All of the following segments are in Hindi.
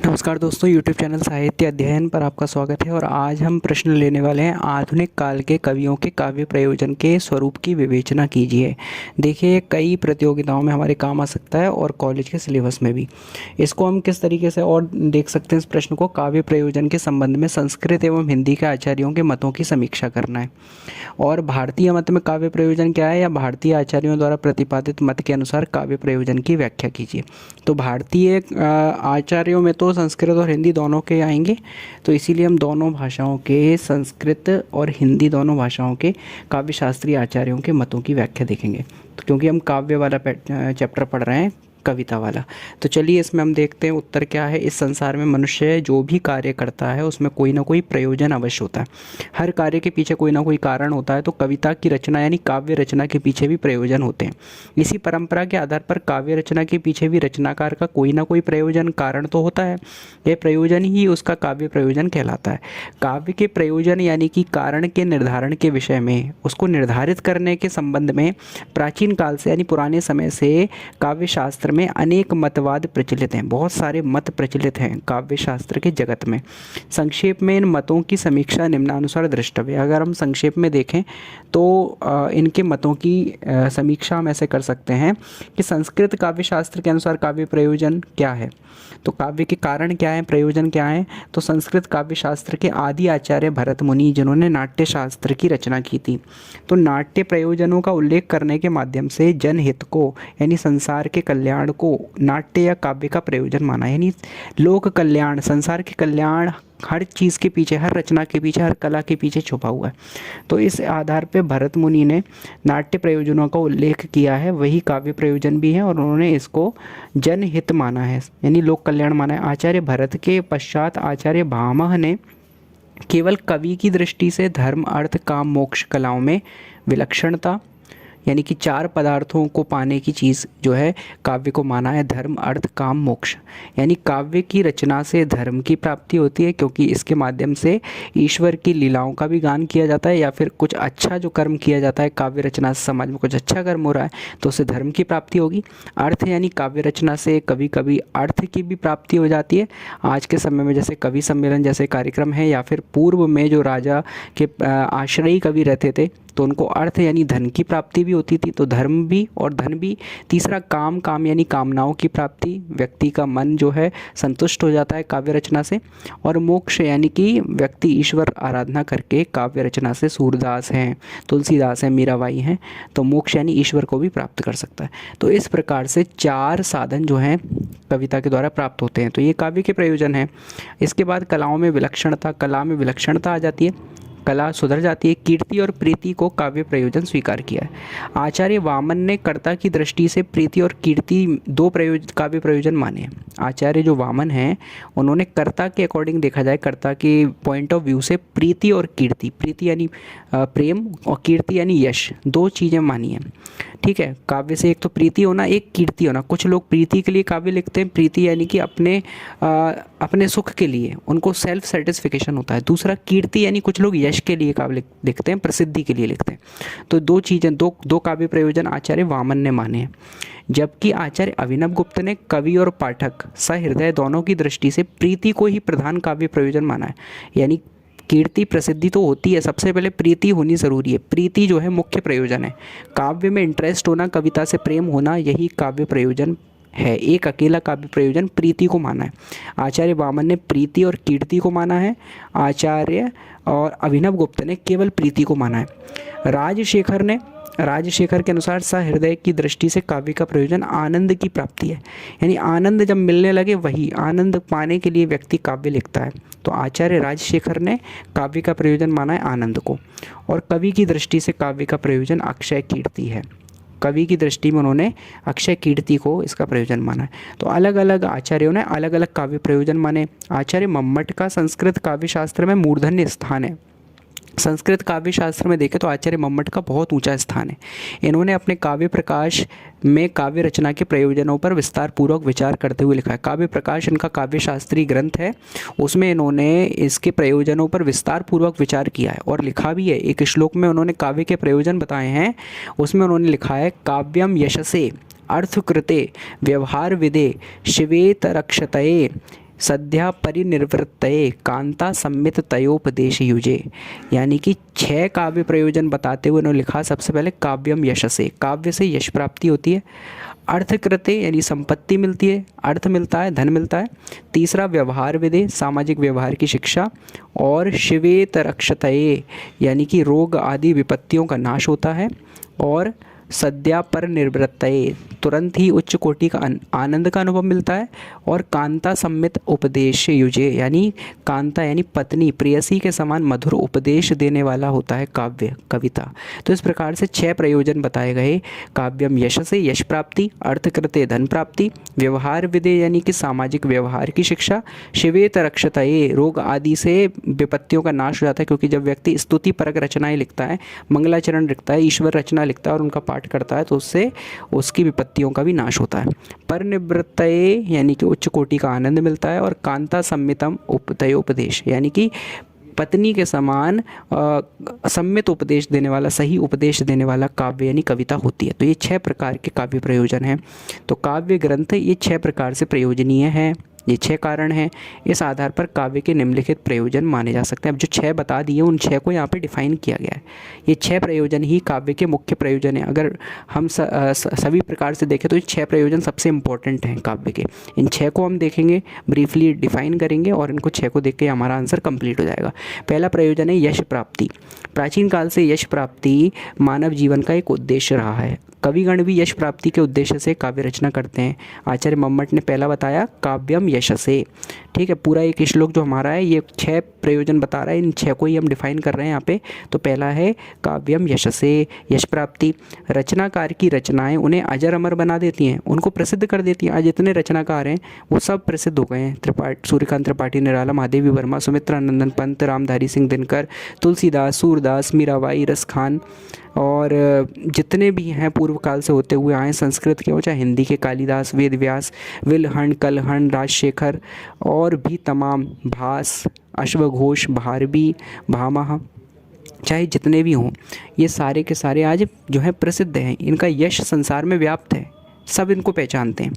नमस्कार दोस्तों, YouTube चैनल साहित्य अध्ययन पर आपका स्वागत है। और आज हम प्रश्न लेने वाले हैं, आधुनिक काल के कवियों के काव्य प्रयोजन के स्वरूप की विवेचना कीजिए। देखिए, कई प्रतियोगिताओं में हमारे काम आ सकता है और कॉलेज के सिलेबस में भी। इसको हम किस तरीके से और देख सकते हैं, इस प्रश्न को काव्य प्रयोजन के संबंध में संस्कृत एवं हिंदी के आचार्यों के मतों की समीक्षा करना है। और भारतीय मत में काव्य प्रयोजन क्या है, या भारतीय आचार्यों द्वारा प्रतिपादित मत के अनुसार काव्य प्रयोजन की व्याख्या कीजिए। तो भारतीय आचार्यों में तो संस्कृत और हिंदी दोनों के आएंगे, तो इसीलिए हम दोनों भाषाओं के, संस्कृत और हिंदी दोनों भाषाओं के काव्य शास्त्रीय आचार्यों के मतों की व्याख्या देखेंगे। तो क्योंकि हम काव्य वाला चैप्टर पढ़ रहे हैं, कविता वाला, तो चलिए इसमें हम देखते हैं उत्तर क्या है। इस संसार में मनुष्य जो भी कार्य करता है उसमें कोई ना कोई प्रयोजन अवश्य होता है। हर कार्य के पीछे कोई ना कोई कारण होता है, तो कविता की रचना यानी काव्य रचना के पीछे भी प्रयोजन होते हैं। इसी परंपरा के आधार पर काव्य रचना के पीछे भी रचनाकार का कोई ना कोई प्रयोजन कारण तो होता है। यह प्रयोजन ही उसका काव्य प्रयोजन कहलाता है। काव्य के प्रयोजन यानी कि कारण के निर्धारण के विषय में, उसको निर्धारित करने के संबंध में प्राचीन काल से यानी पुराने समय से काव्य शास्त्र में अनेक मतवाद प्रचलित हैं। बहुत सारे मत प्रचलित हैं काव्य शास्त्र के जगत में। संक्षेप में इन मतों की समीक्षा निम्नानुसार द्रष्टव्य। अगर हम संक्षेप में देखें तो इनके मतों की समीक्षा हम ऐसे कर सकते हैं कि संस्कृत काव्य शास्त्र के अनुसार काव्य प्रयोजन क्या है, तो काव्य के कारण क्या है, प्रयोजन क्या है। तो संस्कृत काव्य शास्त्र के आदि आचार्य भरत मुनि, जिन्होंने नाट्य शास्त्र की रचना की थी, तो नाट्य प्रयोजनों का उल्लेख करने के माध्यम से जनहित को यानी संसार के कल्याण को नाट्य या काव्य का प्रयोजन माना। यानी लोक कल्याण, संसार के कल्याण हर चीज़ के पीछे, हर रचना के पीछे, हर कला के पीछे छुपा हुआ है। तो इस आधार पे भरत मुनि ने नाट्य प्रयोजनों का उल्लेख किया है, वही काव्य प्रयोजन भी है, और उन्होंने इसको जनहित माना है यानी लोक कल्याण माना है। आचार्य भरत के पश्चात आचार्य भामह ने केवल कवि की दृष्टि से धर्म, अर्थ, काम, मोक्ष कलाओं में विलक्षणता यानी कि चार पदार्थों को पाने की चीज़ जो है काव्य को माना है धर्म, अर्थ, काम, मोक्ष। यानी काव्य की रचना से धर्म की प्राप्ति होती है, क्योंकि इसके माध्यम से ईश्वर की लीलाओं का भी गान किया जाता है, या फिर कुछ अच्छा जो कर्म किया जाता है काव्य रचना से, समाज में कुछ अच्छा कर्म हो रहा है तो उससे धर्म की प्राप्ति होगी। अर्थ यानी काव्य रचना से कभी कभी अर्थ की भी प्राप्ति हो जाती है। आज के समय में जैसे कवि सम्मेलन जैसे कार्यक्रम है, या फिर पूर्व में जो राजा के आश्रयी कवि रहते थे तो उनको अर्थ यानी धन की प्राप्ति भी होती थी, तो धर्म भी और धन भी। तीसरा काम, काम यानी कामनाओं की प्राप्ति, व्यक्ति का मन जो है संतुष्ट हो जाता है काव्य रचना से। और मोक्ष यानी कि व्यक्ति ईश्वर आराधना करके काव्य रचना से, सूरदास हैं, तुलसीदास हैं, मीराबाई हैं, तो मोक्ष यानी ईश्वर को भी प्राप्त कर सकता है। तो इस प्रकार से चार साधन जो हैं कविता के द्वारा प्राप्त होते हैं, तो ये काव्य के प्रयोजन हैं। इसके बाद कलाओं में विलक्षणता, कला में विलक्षणता आ जाती है, कला सुधर जाती है। कीर्ति और प्रीति को काव्य प्रयोजन स्वीकार किया है। आचार्य वामन ने कर्ता की दृष्टि से प्रीति और कीर्ति दो काव्य प्रयोजन माने हैं। आचार्य जो वामन हैं उन्होंने कर्ता के अकॉर्डिंग देखा जाए, कर्ता के पॉइंट ऑफ व्यू से प्रीति और कीर्ति, प्रीति यानी प्रेम और कीर्ति यानी यश, दो चीज़ें मानी हैं। ठीक है, काव्य से एक तो प्रीति होना, एक कीर्ति होना। कुछ लोग प्रीति के लिए काव्य लिखते हैं, प्रीति यानी कि अपने सुख के लिए, उनको सेल्फ सेटिस्फिकेशन होता है। दूसरा कीर्ति यानी कुछ लोग यश के लिए काव्य लिखते हैं, प्रसिद्धि के लिए लिखते हैं। तो दो चीज़ें, दो काव्य प्रयोजन आचार्य वामन ने माने हैं। जबकि आचार्य अभिनव गुप्त ने कवि और पाठक सहृदय दोनों की दृष्टि से प्रीति को ही प्रधान काव्य प्रयोजन माना है। यानी कीर्ति प्रसिद्धि तो होती है, सबसे पहले प्रीति होनी ज़रूरी है। प्रीति जो है मुख्य प्रयोजन है। काव्य में इंटरेस्ट होना, कविता से प्रेम होना, यही काव्य प्रयोजन है। एक अकेला काव्य प्रयोजन प्रीति को माना है। आचार्य वामन ने प्रीति और कीर्ति को माना है। आचार्य और अभिनव गुप्त ने केवल प्रीति को माना है। राजशेखर के अनुसार सहृदय की दृष्टि से काव्य का प्रयोजन आनंद की प्राप्ति है। यानी आनंद जब मिलने लगे, वही आनंद पाने के लिए व्यक्ति काव्य लिखता है। तो आचार्य राजशेखर ने काव्य का प्रयोजन माना है आनंद को। और कवि की दृष्टि से काव्य का प्रयोजन अक्षय कीर्ति है। कवि की दृष्टि में उन्होंने अक्षय कीर्ति को इसका प्रयोजन माना है। तो अलग अलग आचार्यों ने अलग अलग काव्य प्रयोजन माने। आचार्य मम्मट का संस्कृत काव्य शास्त्र में मूर्धन्य स्थान है। संस्कृत काव्य शास्त्र में देखें तो आचार्य मम्मट का बहुत ऊंचा स्थान है। इन्होंने अपने काव्य प्रकाश में काव्य रचना के प्रयोजनों पर विस्तार पूर्वक विचार करते हुए लिखा है। काव्य प्रकाश इनका काव्य शास्त्रीय ग्रंथ है, उसमें इन्होंने इसके प्रयोजनों पर विस्तार पूर्वक विचार किया है और लिखा भी है। एक श्लोक में उन्होंने काव्य के प्रयोजन बताए हैं, उसमें उन्होंने लिखा है, काव्यम यशसे अर्थकृते व्यवहार विदे शिवेत रक्षतये सद्या परिनिर्वृत्तये कांता सम्मित तयोपदेश युजे। यानी कि 6 काव्य प्रयोजन बताते हुए उन्होंने लिखा, सबसे पहले काव्यम यशसे, काव्य से यश प्राप्ति होती है। अर्थकृते यानी संपत्ति मिलती है, अर्थ मिलता है, धन मिलता है। तीसरा व्यवहार विदे, सामाजिक व्यवहार की शिक्षा। और शिवेत रक्षतये यानी कि रोग आदि विपत्तियों का नाश होता है। और सद्या पर निवृत्तये तुरंत ही उच्च कोटि का आनंद का अनुभव मिलता है। और कांता सम्मित उपदेश युजे यानी कांता यानी पत्नी, प्रेयसी के समान मधुर उपदेश देने वाला होता है काव्य, कविता। तो इस प्रकार से 6 प्रयोजन बताए गए। काव्यम यशसे, यश प्राप्ति। अर्थकृते, धन प्राप्ति। व्यवहार विदे यानी कि सामाजिक व्यवहार की शिक्षा। शिवेत रक्षतये, रोग आदि से विपत्तियों का नाश हो जाता है, क्योंकि जब व्यक्ति स्तुति परक रचनाएं लिखता है, मंगलाचरण लिखता है, ईश्वर रचना लिखता है और उनका पाठ करता है, तो उससे उसकी विपत्तियों का भी नाश होता है। परनिवृत्तये यानी कि उच्च कोटि का आनंद मिलता है। और कांता सम्मितम उपदेश यानी कि पत्नी के समान सम्मित उपदेश देने वाला, सही उपदेश देने वाला काव्य यानी कविता होती है। तो ये 6 प्रकार के काव्य प्रयोजन हैं। तो काव्य ग्रंथ ये 6 प्रकार से प्रयोजनीय है। ये 6 कारण हैं। इस आधार पर काव्य के निम्नलिखित प्रयोजन माने जा सकते हैं। अब जो 6 बता दिए उन 6 को यहाँ पे डिफाइन किया गया है। ये 6 प्रयोजन ही काव्य के मुख्य प्रयोजन हैं। अगर हम सभी प्रकार से देखें तो ये 6 प्रयोजन सबसे इंपॉर्टेंट हैं काव्य के। इन 6 को हम देखेंगे, ब्रीफली डिफाइन करेंगे और इनको 6 को देख के हमारा आंसर कंप्लीट हो जाएगा। पहला प्रयोजन है यश प्राप्ति। प्राचीन काल से यश प्राप्ति मानव जीवन का एक उद्देश्य रहा है। कविगण भी यश प्राप्ति के उद्देश्य से काव्य रचना करते हैं। आचार्य मम्मट ने पहला बताया काव्यम यशसे। ठीक है, पूरा एक श्लोक जो हमारा है ये 6 प्रयोजन बता रहा है। इन 6 को ही हम डिफाइन कर रहे हैं यहाँ पे। तो पहला है काव्यम यशसे, यश प्राप्ति। रचनाकार की रचनाएं उन्हें अजर अमर बना देती हैं, उनको प्रसिद्ध कर देती हैं। आज जितने रचनाकार हैं वो सब प्रसिद्ध हो गए हैं। सूर्यकांत त्रिपाठी, निराला, महादेवी वर्मा, सुमित्रा नंदन पंत, रामधारी सिंह दिनकर, तुलसीदास, सूरदास, मीराबाई, रस खान और जितने भी हैं पूर्व काल से होते हुए आए, संस्कृत के हो चाहे हिंदी के, कालिदास, वेद व्यास, विलहण, कलहण, राजशेखर और भी तमाम, भास, अश्वघोष, भारवी, भामह, चाहे जितने भी हों, ये सारे के सारे आज जो है प्रसिद्ध हैं। इनका यश संसार में व्याप्त है, सब इनको पहचानते हैं।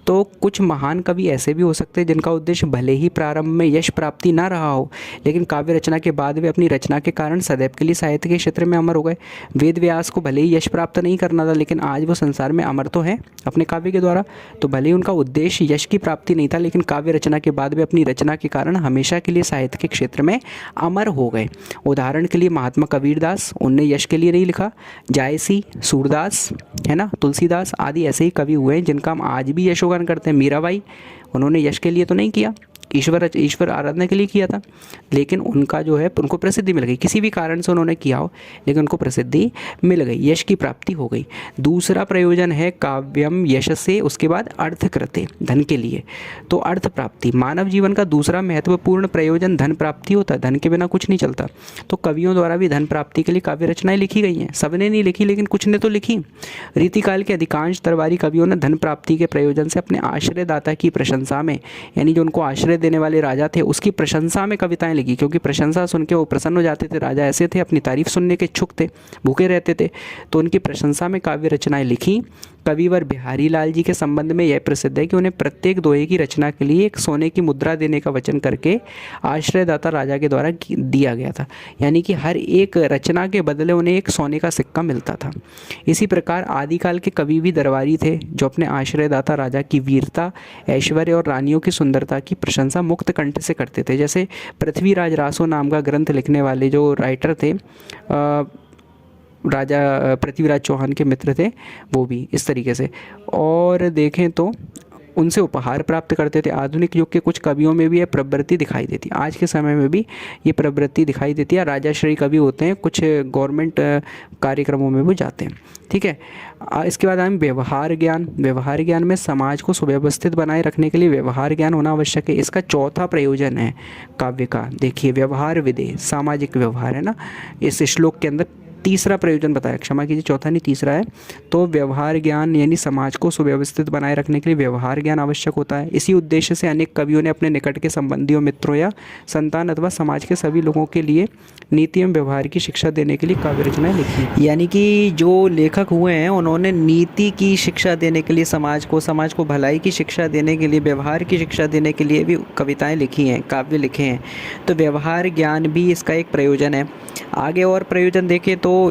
तो कुछ महान कवि ऐसे भी हो सकते हैं जिनका उद्देश्य भले ही प्रारंभ में यश प्राप्ति ना रहा हो, लेकिन काव्य रचना के बाद वे अपनी रचना के कारण सदैव के लिए साहित्य के क्षेत्र में अमर हो गए। वेद व्यास को भले ही यश प्राप्त नहीं करना था, लेकिन आज वो संसार में अमर तो हैं अपने काव्य के द्वारा। तो भले ही उनका उद्देश्य यश की प्राप्ति नहीं था, लेकिन काव्य रचना के बाद वे अपनी रचना के कारण हमेशा के लिए साहित्य के क्षेत्र में अमर हो गए। उदाहरण के लिए महात्मा कबीरदास, उनने यश के लिए नहीं लिखा। जायसी, सूरदास, है ना, तुलसीदास आदि ऐसे ही कवि हुए हैं जिनका हम आज भी यशोगान करते हैं। मीराबाई, उन्होंने यश के लिए तो नहीं किया, ईश्वर आराधना के लिए किया था, लेकिन उनका जो है उनको प्रसिद्धि मिल गई। किसी भी कारण से उन्होंने किया हो, लेकिन उनको प्रसिद्धि मिल गई, यश की प्राप्ति हो गई। दूसरा प्रयोजन है काव्यम यशसे, उसके बाद अर्थकृते, धन के लिए। तो अर्थ प्राप्ति, मानव जीवन का दूसरा महत्वपूर्ण प्रयोजन धन प्राप्ति होता है। धन के बिना कुछ नहीं चलता। तो कवियों द्वारा भी धन प्राप्ति के लिए काव्य रचनाएं लिखी गई हैं। सबने नहीं लिखी, लेकिन कुछ ने तो लिखी। रीतिकाल के अधिकांश दरबारी कवियों ने धन प्राप्ति के प्रयोजन से अपने आश्रयदाता की प्रशंसा में, यानी जो उनको आश्रय देने वाले राजा थे उसकी प्रशंसा में कविताएं लिखी, क्योंकि प्रशंसा सुन के वो प्रसन्न हो जाते थे। राजा ऐसे थे, अपनी तारीफ सुनने के इच्छुक थे, भूखे रहते थे, तो उनकी प्रशंसा में काव्य रचनाएं लिखी। कविवर बिहारी लाल जी के संबंध में यह प्रसिद्ध है कि उन्हें प्रत्येक दोहे की रचना के लिए एक सोने की मुद्रा देने का वचन करके आश्रयदाता राजा के द्वारा दिया गया था। यानी कि हर एक रचना के बदले उन्हें एक सोने का सिक्का मिलता था। इसी प्रकार आदिकाल के कवि भी दरबारी थे जो अपने आश्रयदाता राजा की वीरता, ऐश्वर्य और रानियों की सुंदरता की प्रशंसा मुक्त कंठ से करते थे। जैसे पृथ्वीराज रासो नाम का ग्रंथ लिखने वाले जो राइटर थे, राजा पृथ्वीराज चौहान के मित्र थे, वो भी इस तरीके से। और देखें तो उनसे उपहार प्राप्त करते थे। आधुनिक युग के कुछ कवियों में भी यह प्रवृत्ति दिखाई देती है, आज के समय में भी ये प्रवृत्ति दिखाई देती है। राजाश्रयी कवि होते हैं, कुछ गवर्नमेंट कार्यक्रमों में वो जाते हैं। ठीक है, इसके बाद आए व्यवहार ज्ञान। व्यवहार ज्ञान में समाज को सुव्यवस्थित बनाए रखने के लिए व्यवहार ज्ञान होना आवश्यक है। इसका चौथा प्रयोजन है काव्य का। देखिए, व्यवहार विधेय, सामाजिक व्यवहार है ना, इस श्लोक के अंदर तीसरा प्रयोजन बताया, क्षमा कीजिए चौथा नहीं तीसरा है। तो व्यवहार ज्ञान यानी समाज को सुव्यवस्थित बनाए रखने के लिए व्यवहार ज्ञान आवश्यक होता है। इसी उद्देश्य से अनेक कवियों ने अपने निकट के संबंधियों, मित्रों या संतान अथवा समाज के सभी लोगों के लिए नीति एवं व्यवहार की शिक्षा देने के लिए काव्य रचनाएं लिखी। यानी कि जो लेखक हुए हैं उन्होंने नीति की शिक्षा देने के लिए, समाज को भलाई की शिक्षा देने के लिए, व्यवहार की शिक्षा देने के लिए भी कविताएं लिखी हैं, काव्य लिखे हैं। तो व्यवहार ज्ञान भी इसका एक प्रयोजन है। आगे और प्रयोजन देखें तो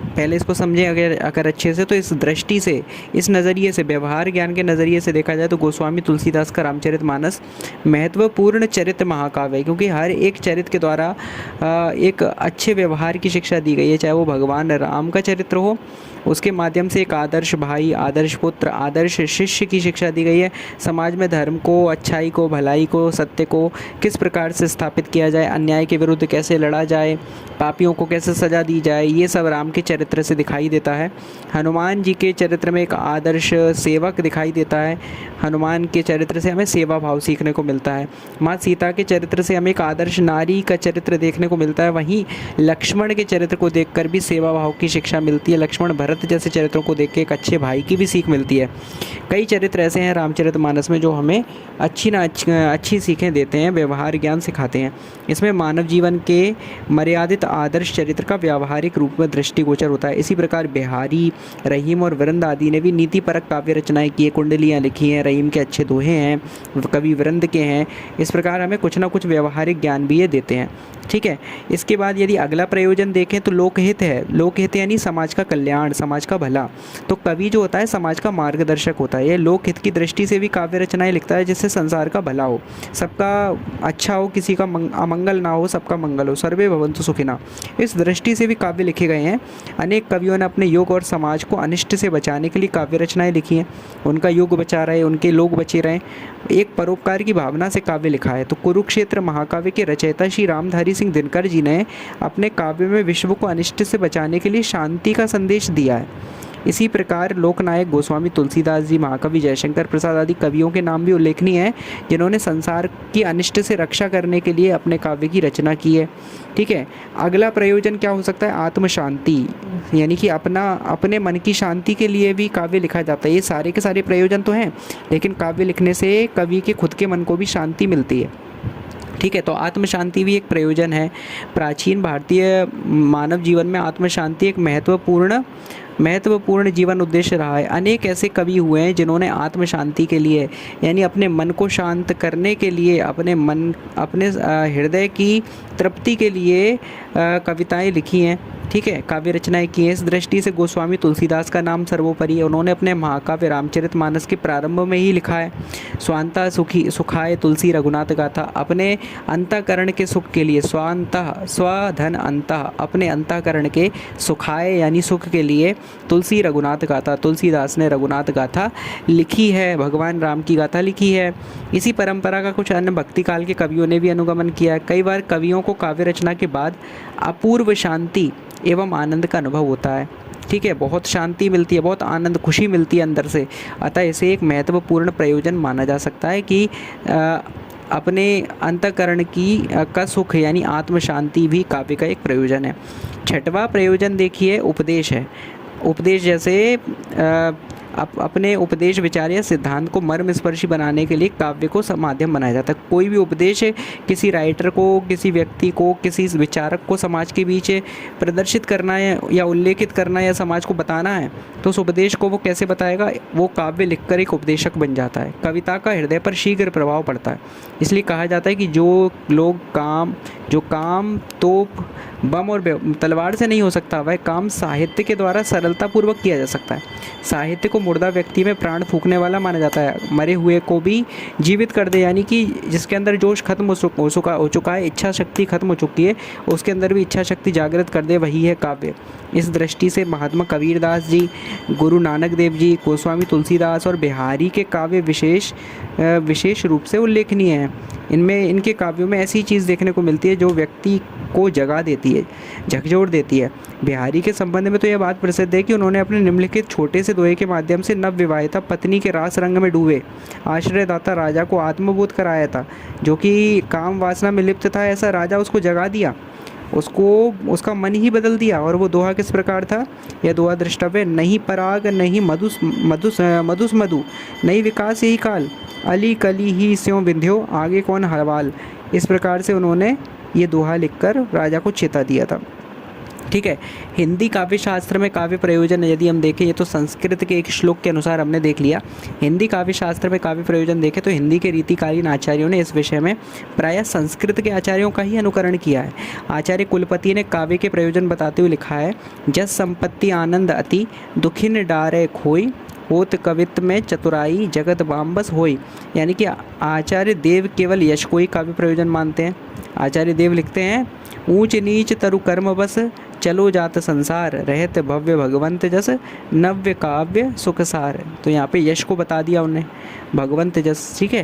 पहले इसको समझें अगर अच्छे से, तो इस दृष्टि से, इस नज़रिए से, व्यवहार ज्ञान के नज़रिए से देखा जाए तो गोस्वामी तुलसीदास का रामचरितमानस महत्वपूर्ण चरित्र महाकाव्य है, क्योंकि हर एक चरित्र के द्वारा एक अच्छे व्यवहार की शिक्षा दी गई है। चाहे वो भगवान राम का चरित्र हो, उसके माध्यम से एक आदर्श भाई, आदर्श पुत्र, आदर्श शिष्य की शिक्षा दी गई है। समाज में धर्म को, अच्छाई को, भलाई को, सत्य को किस प्रकार से स्थापित किया जाए, अन्याय के विरुद्ध कैसे लड़ा जाए, पापियों को कैसे सज़ा दी जाए, ये सब राम के चरित्र से दिखाई देता है। हनुमान जी के चरित्र में एक आदर्श सेवक दिखाई देता है। हनुमान के चरित्र से हमें सेवा भाव सीखने को मिलता है। माँ सीता के चरित्र से हमें एक आदर्श नारी का चरित्र देखने को मिलता है। वहीं लक्ष्मण के चरित्र को देखकर भी सेवा भाव की शिक्षा मिलती है। लक्ष्मण भरत जैसे चरित्रों को देख के एक अच्छे भाई की भी सीख मिलती है। कई चरित्र ऐसे हैं रामचरितमानस में जो हमें अच्छी सीखें देते हैं, व्यवहार ज्ञान सिखाते हैं। इसमें मानव जीवन के मर्यादित आदर्श चरित्र का व्यावहारिक रूप में दृष्टिगोचर होता है। इसी प्रकार बिहारी, रहीम और वृंद आदि ने भी नीतिपरक काव्य रचनाएं की है, कुंडलियाँ लिखी हैं। रहीम के अच्छे दोहे हैं, कवि वृंद के हैं। इस प्रकार हमें कुछ ना कुछ व्यवहारिक ज्ञान भी ये देते हैं। ठीक है। इसके बाद यदि अगला प्रयोजन देखें तो लोकहित है। लोकहित यानी समाज का कल्याण, समाज का भला। तो कवि जो होता है समाज का मार्गदर्शक होता है। ये लोकहित की दृष्टि से भी काव्य रचनाएं लिखता है, जिससे संसार का भला हो, सबका अच्छा हो, किसी का अमंगल ना हो, सबका मंगल हो, सर्वे भवन्तु सुखिनः। इस दृष्टि से भी काव्य लिखे गए हैं। अनेक कवियों ने अपने युग और समाज को अनिष्ट से बचाने के लिए काव्य रचनाएं लिखी हैं। उनका युग बचा रहे, उनके लोग बचे रहें, एक परोपकार की भावना से काव्य लिखा है। तो कुरुक्षेत्र महाकाव्य के रचयिता श्री रामधारी सिंह दिनकर जी ने अपने काव्य में विश्व को अनिष्ट से बचाने के लिए शांति का संदेश दिया है। इसी प्रकार लोकनायक गोस्वामी तुलसीदास जी, महाकवि जयशंकर प्रसाद आदि कवियों के नाम भी उल्लेखनीय हैं, जिन्होंने संसार की अनिष्ट से रक्षा करने के लिए अपने काव्य की रचना की है। ठीक है। अगला प्रयोजन क्या हो सकता है? आत्म शांति, यानी कि अपने मन की शांति के लिए भी काव्य लिखा जाता है। ये सारे के सारे प्रयोजन तो हैं, लेकिन काव्य लिखने से कवि के खुद के मन को भी शांति मिलती है। ठीक है। तो आत्म शांति भी एक प्रयोजन है। प्राचीन भारतीय मानव जीवन में आत्म शांति एक महत्वपूर्ण जीवन उद्देश्य रहा है। अनेक ऐसे कवि हुए हैं जिन्होंने आत्म शांति के लिए, यानी अपने मन को शांत करने के लिए, अपने हृदय की तृप्ति के लिए कविताएं लिखी हैं। ठीक है, काव्य रचनाएं की हैं। इस दृष्टि से गोस्वामी तुलसीदास का नाम सर्वोपरि है। उन्होंने अपने महाकाव्य रामचरितमानस के प्रारंभ में ही लिखा है, स्वांतः सुखाय तुलसी रघुनाथ गाथा। अपने अंतःकरण के सुख के लिए, स्वधन अंतः, अपने अंतःकरण के सुखाय यानी सुख के लिए तुलसी रघुनाथ गाथा, तुलसीदास ने रघुनाथ गाथा लिखी है, भगवान राम की गाथा लिखी है। इसी परंपरा का कुछ अन्य भक्ति काल के कवियों ने भी अनुगमन किया है। कई बार कवियों को काव्य रचना के बाद अपूर्व शांति एवं आनंद का अनुभव होता है। ठीक है, बहुत शांति मिलती है, बहुत आनंद, खुशी मिलती है अंदर से। अतः इसे एक महत्वपूर्ण प्रयोजन माना जा सकता है कि अपने अंतःकरण का सुख यानी आत्म शांति भी काव्य का एक प्रयोजन है। छठवां प्रयोजन देखिए उपदेश है। उपदेश जैसे अपने उपदेश विचार या सिद्धांत को मर्मस्पर्शी बनाने के लिए काव्य को माध्यम बनाया जाता है। कोई भी उपदेश किसी राइटर को, किसी व्यक्ति को, किसी विचारक को समाज के बीच प्रदर्शित करना है या उल्लेखित करना है या समाज को बताना है, तो उस उपदेश को वो कैसे बताएगा? वो काव्य लिखकर एक उपदेशक बन जाता है। कविता का हृदय पर शीघ्र प्रभाव पड़ता है। इसलिए कहा जाता है कि जो काम तोप, बम और तलवार से नहीं हो सकता, वह काम साहित्य के द्वारा सरलतापूर्वक किया जा सकता है। साहित्य को मुर्दा व्यक्ति में प्राण फूंकने वाला माना जाता है। मरे हुए को भी जीवित कर दे, यानी कि जिसके अंदर जोश खत्म हो चुका है, इच्छा शक्ति खत्म हो चुकी है, उसके अंदर भी इच्छा शक्ति जागृत कर दे, वही है काव्य। इस दृष्टि से महात्मा कबीरदास जी, गुरु नानक देव जी, गोस्वामी तुलसीदास और बिहारी के काव्य विशेष रूप से उल्लेखनीय हैं। इनके काव्यों में ऐसी चीज़ देखने को मिलती है जो व्यक्ति को जगा देती है, झकझोर देती है। बिहारी के संबंध में तो यह बात प्रसिद्ध है कि उन्होंने अपने निम्नलिखित छोटे से दोहे के माध्यम से नवविवाहिता पत्नी के रास रंग में डूबे आश्रयदाता राजा को आत्मबोध कराया था। जो कि काम वासना में लिप्त था, ऐसा राजा उसको जगा दिया, उसका मन ही बदल दिया। और वो दोहा किस प्रकार था? यह दोहा द्रष्टव्य, नहीं पराग नहीं मधुस मधु, नहीं विकास यही काल, अली कली ही स्यों विंध्यो, आगे कौन हवाल। इस प्रकार से उन्होंने ये दोहा लिखकर राजा को चेता दिया था। ठीक है। हिंदी काव्य शास्त्र में काव्य प्रयोजन यदि हम देखें, ये तो संस्कृत के एक श्लोक के अनुसार हमने देख लिया। हिंदी काव्य शास्त्र में काव्य प्रयोजन देखें तो हिंदी के रीतिकालीन आचार्यों ने इस विषय में प्रायः संस्कृत के आचार्यों का ही अनुकरण किया है। आचार्य कुलपति ने काव्य के प्रयोजन बताते हुए लिखा है, जस संपत्ति आनंद अति दुखिन डारे खोई, होत कवित्व में चतुराई जगत बाम्बस होई। यानी कि आचार्य देव केवल यश को ही काव्य प्रयोजन मानते हैं। आचार्य देव लिखते हैं, ऊंच नीच तरु कर्म बस, चलो जात संसार, रहत भव्य भगवंत जस, नव्य काव्य सुखसार। तो यहाँ पे यश को बता दिया उन्हें, भगवंत जस। ठीक है।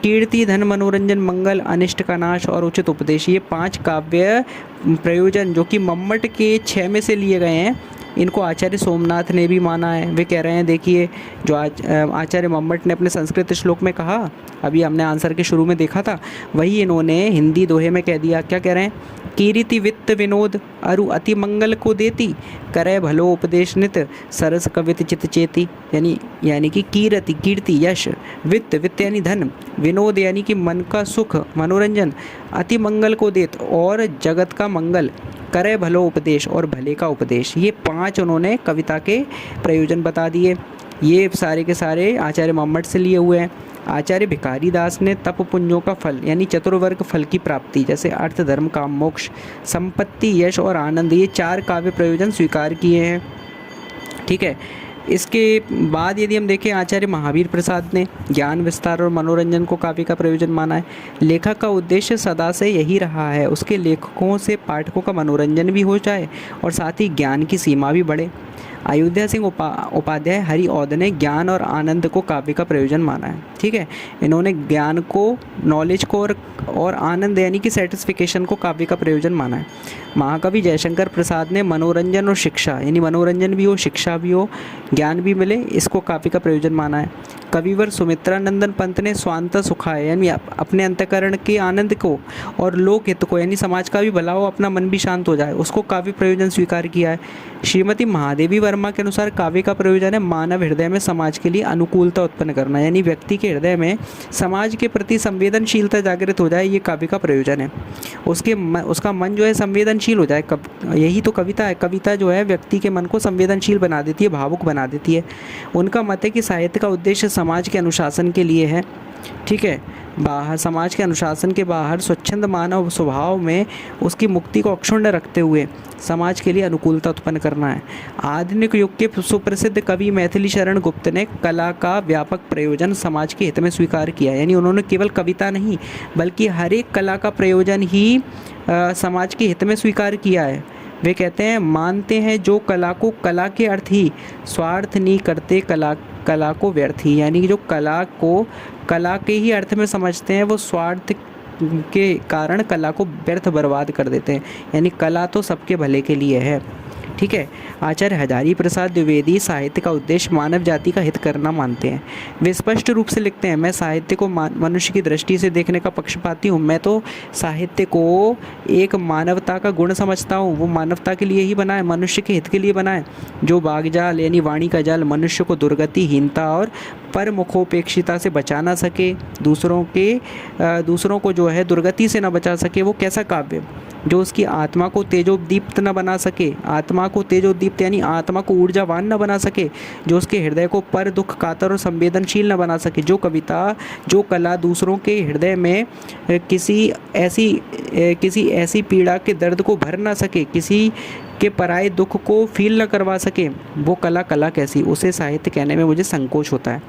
कीर्ति धन मनोरंजन मंगल अनिष्ट का नाश और उचित उपदेश, ये 5 काव्य प्रयोजन जो कि मम्मट के 6 में से लिए गए हैं, इनको आचार्य सोमनाथ ने भी माना है। वे कह रहे हैं, देखिए जो आचार्य मम्मट ने अपने संस्कृत श्लोक में कहा, अभी हमने आंसर के शुरू में देखा था, वही इन्होंने हिंदी दोहे में कह दिया। क्या कह रहे हैं? कीर्ति वित्त विनोद अरु अति मंगल को देती, करे भलो उपदेश नित सरस कवित चित चेती। यानी कि कीर्ति यश, वित्त यानी धन, विनोद यानी कि मन का सुख मनोरंजन, अति मंगल को देत और जगत का मंगल, करे भलो उपदेश और भले का उपदेश। ये 5 उन्होंने कविता के प्रयोजन बता दिए। ये सारे के सारे आचार्य मम्मट से लिए हुए हैं। आचार्य भिखारी दास ने तप पुंजों का फल यानी चतुर्वर्ग फल की प्राप्ति, जैसे अर्थ धर्म काम मोक्ष, संपत्ति यश और आनंद, ये 4 काव्य प्रयोजन स्वीकार किए हैं। ठीक है। इसके बाद यदि हम देखें, आचार्य महावीर प्रसाद ने ज्ञान विस्तार और मनोरंजन को काव्य का प्रयोजन माना है। लेखक का उद्देश्य सदा से यही रहा है, उसके लेखकों से पाठकों का मनोरंजन भी हो जाए और साथ ही ज्ञान की सीमा भी बढ़े। अयोध्या सिंह उपाध्याय हरिऔध ने ज्ञान और आनंद को काव्य का प्रयोजन माना है। ठीक है। इन्होंने ज्ञान को, नॉलेज को और आनंद यानी कि सेटिस्फिकेशन को काव्य का प्रयोजन माना है। महाकवि जयशंकर प्रसाद ने मनोरंजन और शिक्षा यानी मनोरंजन भी हो, शिक्षा भी हो, ज्ञान भी मिले, इसको काव्य का प्रयोजन माना है। कविवर सुमित्रा नंदन पंत ने स्वांत सुखाय यानी अपने अंतःकरण के आनंद को और लोकहित को यानी समाज का भी भला हो, अपना मन भी शांत हो जाए, उसको काव्य प्रयोजन स्वीकार किया है। श्रीमती महादेवी वर्मा के अनुसार काव्य का प्रयोजन है मानव हृदय में समाज के लिए अनुकूलता उत्पन्न करना, यानी व्यक्ति के हृदय में समाज के प्रति संवेदनशीलता जागृत हो जाए, ये काव्य का प्रयोजन है। उसका मन जो है संवेदनशील हो जाए, यही तो कविता है। कविता जो है व्यक्ति के मन को संवेदनशील बना देती है, भावुक बना देती है। उनका मत है कि साहित्य का उद्देश्य समाज के अनुशासन के लिए है। ठीक है। बाहर समाज के अनुशासन के बाहर स्वच्छंद मानव स्वभाव में उसकी मुक्ति को अक्षुण्ण रखते हुए समाज के लिए अनुकूलता उत्पन्न करना है। आधुनिक युग के सुप्रसिद्ध कवि मैथिली शरण गुप्त ने कला का व्यापक प्रयोजन समाज के हित में स्वीकार किया, यानी उन्होंने केवल कविता नहीं बल्कि हर एक कला का प्रयोजन ही समाज के हित में स्वीकार किया है। वे कहते हैं, मानते हैं जो कला को कला के अर्थ ही, स्वार्थ नहीं करते कला को व्यर्थ ही। यानी कि जो कला को कला के ही अर्थ में समझते हैं, वो स्वार्थ के कारण कला को व्यर्थ बर्बाद कर देते हैं। यानी कला तो सबके भले के लिए है। ठीक है। आचार्य हजारी प्रसाद द्विवेदी साहित्य का उद्देश्य मानव जाति का हित करना मानते हैं। वे स्पष्ट रूप से लिखते हैं, मैं साहित्य को मनुष्य की दृष्टि से देखने का पक्षपाती हूँ। मैं तो साहित्य को एक मानवता का गुण समझता हूँ। वो मानवता के लिए ही बना है, मनुष्य के हित के लिए बना है। जो बागजाल यानी वाणी का जाल मनुष्य को दुर्गति, हीनता और परमुखोपेक्षिता से बचा ना सके, दूसरों को जो है दुर्गति से ना बचा सके, वो कैसा काव्य? जो उसकी आत्मा को तेजोदीप्त न बना सके, आत्मा को तेजोदीप्त यानी आत्मा को ऊर्जावान न बना सके, जो उसके हृदय को पर दुख कातर और संवेदनशील न बना सके, जो कविता जो कला दूसरों के हृदय में किसी ऐसी पीड़ा के दर्द को भर ना सके, किसी के पराये दुख को फील न करवा सके, वो कला कैसी? उसे साहित्य कहने में मुझे संकोच होता है।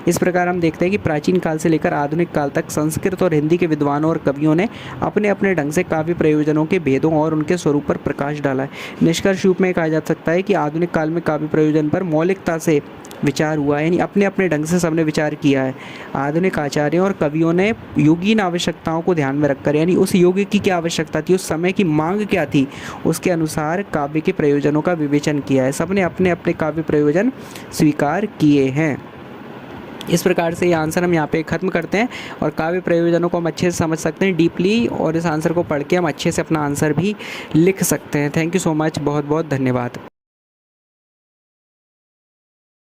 इस प्रकार हम देखते हैं कि प्राचीन काल से लेकर आधुनिक काल तक संस्कृत और हिंदी के विद्वानों और कवियों ने अपने अपने ढंग से काव्य प्रयोजनों के भेदों और उनके स्वरूप पर प्रकाश डाला है। निष्कर्ष रूप में कहा जा सकता है कि आधुनिक काल में काव्य प्रयोजन पर मौलिकता से विचार हुआ है, यानी अपने अपने ढंग से सबने विचार किया है। आधुनिक आचार्यों और कवियों ने युगीन आवश्यकताओं को ध्यान में रखकर, यानी उस युग की क्या आवश्यकता थी, उस समय की मांग क्या थी, उसके अनुसार काव्य के प्रयोजनों का विवेचन किया है। सबने अपने अपने काव्य प्रयोजन स्वीकार किए हैं। इस प्रकार से ये आंसर हम यहाँ पे ख़त्म करते हैं और काव्य प्रयोजनों को हम अच्छे से समझ सकते हैं डीपली, और इस आंसर को पढ़ के हम अच्छे से अपना आंसर भी लिख सकते हैं। थैंक यू सो मच, बहुत बहुत धन्यवाद।